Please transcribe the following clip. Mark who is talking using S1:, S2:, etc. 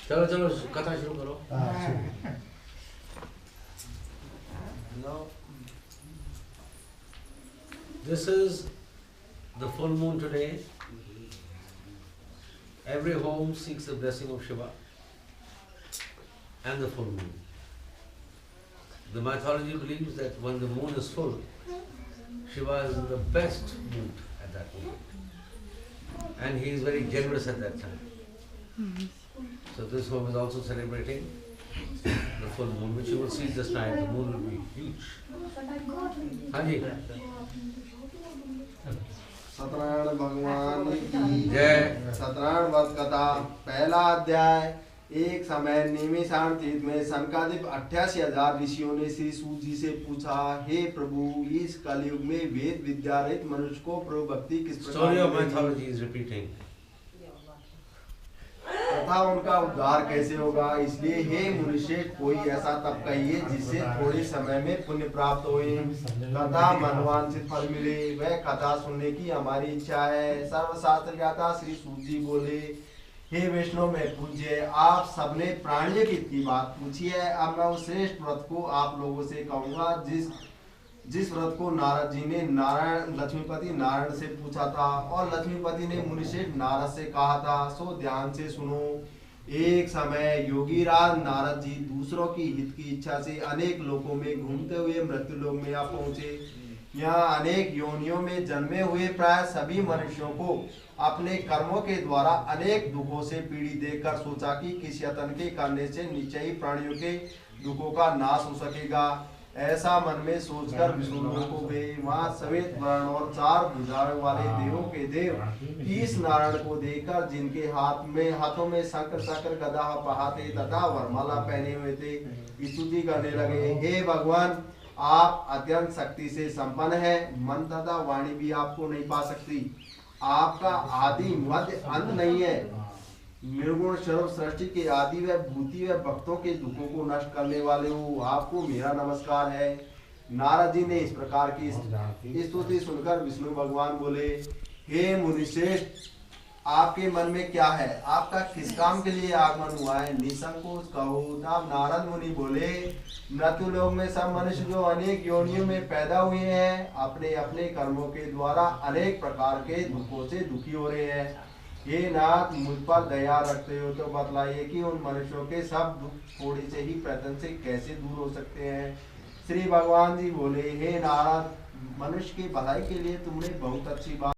S1: चलो चलो कथा शुरू करो। This is the full moon today. Every home seeks the blessing of Shiva and the full moon. The mythology believes that when the moon is full, Shiva is in the best mood at that moment. And he is very generous at that time. So this home is also celebrating the full moon, which you will see this night. The moon will be huge. Haji.
S2: Satyanarayan भगवान की
S1: जय।
S2: सत्यनारायण व्रत कथा पहला अध्याय। एक समय निमिषाण तीर्थ में सनकादिक 88,000 ऋषियों ने श्री सूत जी से पूछा, हे प्रभु, इस कलयुग में वेद विद्या रहित मनुष्य को प्रभु भक्ति किस प्रकार
S1: Story of mythology is repeating.
S2: तथा उनका उद्धार कैसे होगा। इसलिए हे मुनिश्रेष्ठ, कोई ऐसा तप कहिए जिससे थोड़े समय में पुण्य प्राप्त होए तथा मनवांछित फल मिले। वह कथा सुनने की हमारी इच्छा है। सर्वशास्त्र ज्ञाता श्री सूत जी बोले, हे विष्णु में पूज्य, आप सबने प्राणियों की बात पूछी है। अब मैं उस श्रेष्ठ व्रत को आप लोगों से कहूंगा जिस व्रत को नारद जी ने लक्ष्मीपति नारायण से पूछा था और लक्ष्मीपति ने मुनिश्रेष्ठ नारद से कहा था। सो ध्यान से सुनो। एक समय योगीराज नारद जी दूसरों की हित की इच्छा से अनेक लोकों में घूमते हुए मृत्यु लोक में आ पहुंचे। यहाँ अनेक योनियों में जन्मे हुए प्राय सभी मनुष्यों को अपने कर्मों के द्वारा अनेक दुखों से पीड़ित देखकर सोचा कि किस यत्न के करने से निश्चय ही प्राणियों के दुखों का नाश हो सकेगा। ऐसा मन में सोचकर विष्णु को वे वहां श्वेत वर्ण और 4 भुजाओं वाले देवों के देव ईश नारायण को देखकर, जिनके हाथों में शंख चक्र गदा पहाते तथा वरमाला पहने हुए थे, स्तुति करने लगे। हे भगवान, आप अत्यंत शक्ति से संपन्न है। मन तथा वाणी भी आपको नहीं पा सकती। आपका आदि मध्य अंत नहीं है। निर्गुण स्वरूप सृष्टि के आदि व भूति व भक्तों के दुखों को नष्ट करने वाले हो। आपको मेरा नमस्कार है। नारद जी ने इस प्रकार की स्तुति सुनकर विष्णु भगवान बोले, हे मुनिश्रेष्ठ, आपके मन में क्या है? आपका किस काम के लिए आगमन हुआ है? निसंकोच कहो। तब नारद मुनि बोले, मृत्यु लोक में सब मनुष्य जो अनेक योनियों में पैदा हुए हैं, अपने अपने कर्मों के द्वारा अनेक प्रकार के दुखों से दुखी हो रहे हैं। हे नाथ, मुझ पर दया रखते हो तो बतलाइए कि उन मनुष्यों के सब दुख थोड़े से ही प्रयत्न से कैसे दूर हो सकते हैं। श्री भगवान जी बोले, हे नारद, मनुष्य की भलाई के लिए तुमने बहुत अच्छी बात